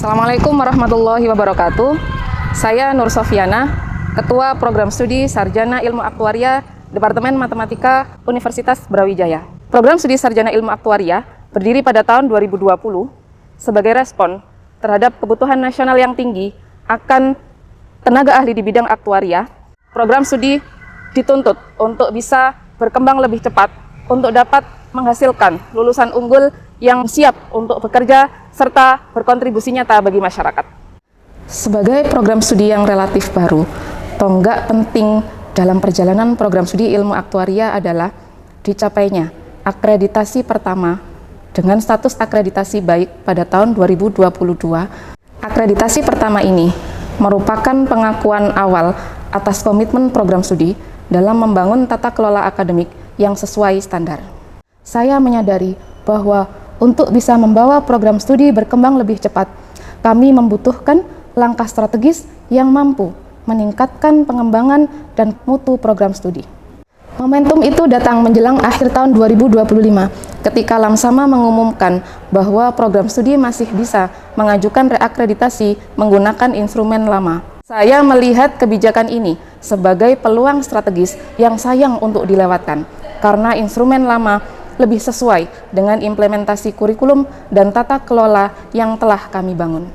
Assalamualaikum warahmatullahi wabarakatuh. Saya Nur Sofiana, Ketua Program Studi Sarjana Ilmu Aktuaria Departemen Matematika Universitas Brawijaya. Program Studi Sarjana Ilmu Aktuaria berdiri pada tahun 2020 sebagai respon terhadap kebutuhan nasional yang tinggi akan tenaga ahli di bidang aktuaria. Program studi dituntut untuk bisa berkembang lebih cepat untuk dapat menghasilkan lulusan unggul yang siap untuk bekerja serta berkontribusi nyata bagi masyarakat. Sebagai program studi yang relatif baru, tonggak penting dalam perjalanan program studi ilmu aktuaria adalah dicapainya akreditasi pertama dengan status akreditasi baik pada tahun 2022. Akreditasi pertama ini merupakan pengakuan awal atas komitmen program studi dalam membangun tata kelola akademik yang sesuai standar. Saya menyadari bahwa untuk bisa membawa program studi berkembang lebih cepat, kami membutuhkan langkah strategis yang mampu meningkatkan pengembangan dan mutu program studi. Momentum itu datang menjelang akhir tahun 2025, ketika Lamsama mengumumkan bahwa program studi masih bisa mengajukan reakreditasi menggunakan instrumen lama. Saya melihat kebijakan ini sebagai peluang strategis yang sayang untuk dilewatkan, karena instrumen lama lebih sesuai dengan implementasi kurikulum dan tata kelola yang telah kami bangun.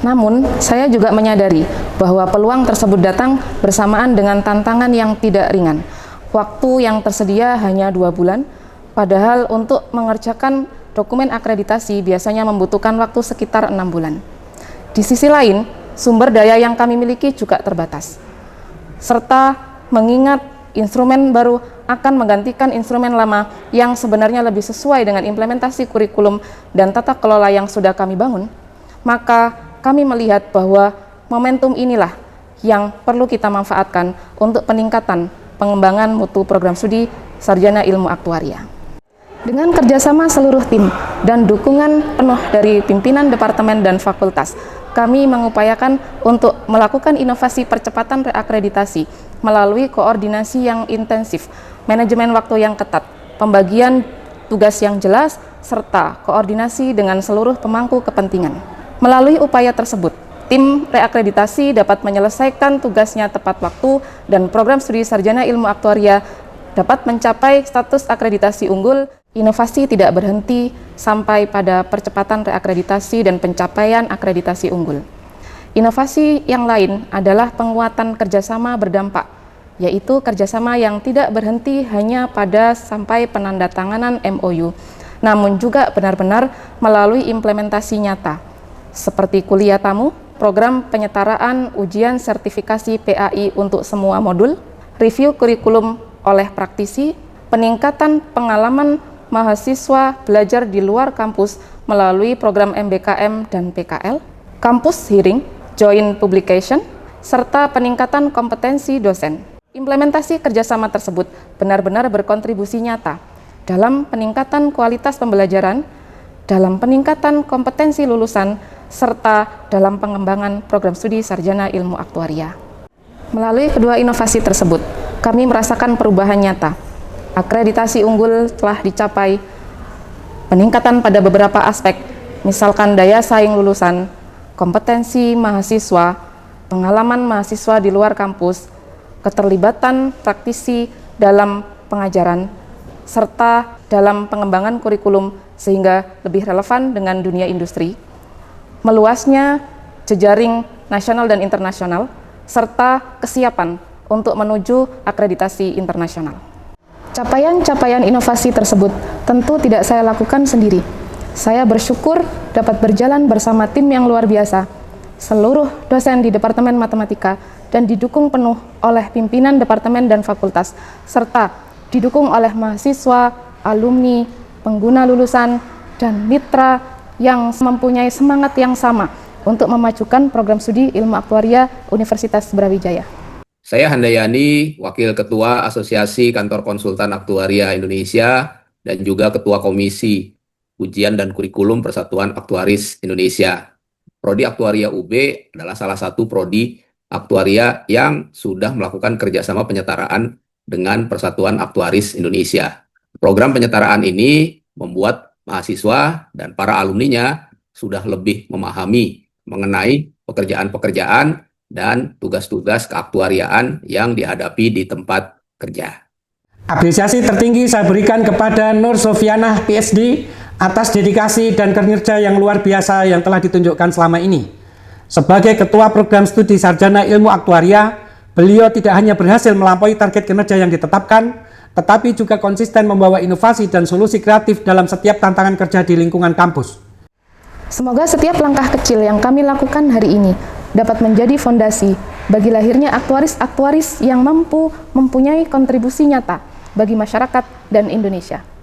Namun, saya juga menyadari bahwa peluang tersebut datang bersamaan dengan tantangan yang tidak ringan. Waktu yang tersedia hanya 2 bulan, padahal untuk mengerjakan dokumen akreditasi biasanya membutuhkan waktu sekitar 6 bulan. Di sisi lain, sumber daya yang kami miliki juga terbatas, serta mengingat instrumen baru akan menggantikan instrumen lama yang sebenarnya lebih sesuai dengan implementasi kurikulum dan tata kelola yang sudah kami bangun, maka kami melihat bahwa momentum inilah yang perlu kita manfaatkan untuk peningkatan pengembangan mutu program studi Sarjana Ilmu Aktuaria. Dengan kerjasama seluruh tim dan dukungan penuh dari pimpinan departemen dan fakultas, kami mengupayakan untuk melakukan inovasi percepatan reakreditasi melalui koordinasi yang intensif, manajemen waktu yang ketat, pembagian tugas yang jelas, serta koordinasi dengan seluruh pemangku kepentingan. Melalui upaya tersebut, tim reakreditasi dapat menyelesaikan tugasnya tepat waktu dan program studi Sarjana Ilmu Aktuaria dapat mencapai status akreditasi unggul. Inovasi tidak berhenti sampai pada percepatan reakreditasi dan pencapaian akreditasi unggul. Inovasi yang lain adalah penguatan kerjasama berdampak, yaitu kerjasama yang tidak berhenti hanya pada sampai penandatanganan MOU, namun juga benar-benar melalui implementasi nyata, seperti kuliah tamu, program penyetaraan ujian sertifikasi PAI untuk semua modul, review kurikulum oleh praktisi, peningkatan pengalaman mahasiswa belajar di luar kampus melalui program MBKM dan PKL, kampus hearing, joint publication, serta peningkatan kompetensi dosen. Implementasi kerjasama tersebut benar-benar berkontribusi nyata dalam peningkatan kualitas pembelajaran, dalam peningkatan kompetensi lulusan, serta dalam pengembangan program studi Sarjana Ilmu Aktuaria. Melalui kedua inovasi tersebut, kami merasakan perubahan nyata. Akreditasi unggul telah dicapai, peningkatan pada beberapa aspek, misalkan daya saing lulusan, kompetensi mahasiswa, pengalaman mahasiswa di luar kampus, keterlibatan praktisi dalam pengajaran, serta dalam pengembangan kurikulum sehingga lebih relevan dengan dunia industri, meluasnya jejaring nasional dan internasional, serta kesiapan untuk menuju akreditasi internasional. Capaian-capaian inovasi tersebut tentu tidak saya lakukan sendiri. Saya bersyukur dapat berjalan bersama tim yang luar biasa, seluruh dosen di Departemen Matematika, dan didukung penuh oleh pimpinan departemen dan fakultas, serta didukung oleh mahasiswa, alumni, pengguna lulusan, dan mitra yang mempunyai semangat yang sama untuk memajukan program studi Ilmu Aktuaria Universitas Brawijaya. Saya Handayani, Wakil Ketua Asosiasi Kantor Konsultan Aktuaria Indonesia dan juga Ketua Komisi Ujian dan Kurikulum Persatuan Aktuaris Indonesia. Prodi Aktuaria UB adalah salah satu prodi aktuaria yang sudah melakukan kerjasama penyetaraan dengan Persatuan Aktuaris Indonesia. Program penyetaraan ini membuat mahasiswa dan para alumninya sudah lebih memahami mengenai pekerjaan-pekerjaan dan tugas-tugas keaktuariaan yang dihadapi di tempat kerja. Apresiasi tertinggi saya berikan kepada Nur Sofianah PhD atas dedikasi dan kinerja yang luar biasa yang telah ditunjukkan selama ini. Sebagai Ketua Program Studi Sarjana Ilmu Aktuaria, beliau tidak hanya berhasil melampaui target kinerja yang ditetapkan, tetapi juga konsisten membawa inovasi dan solusi kreatif dalam setiap tantangan kerja di lingkungan kampus. Semoga setiap langkah kecil yang kami lakukan hari ini dapat menjadi fondasi bagi lahirnya aktuaris-aktuaris yang mampu mempunyai kontribusi nyata bagi masyarakat dan Indonesia.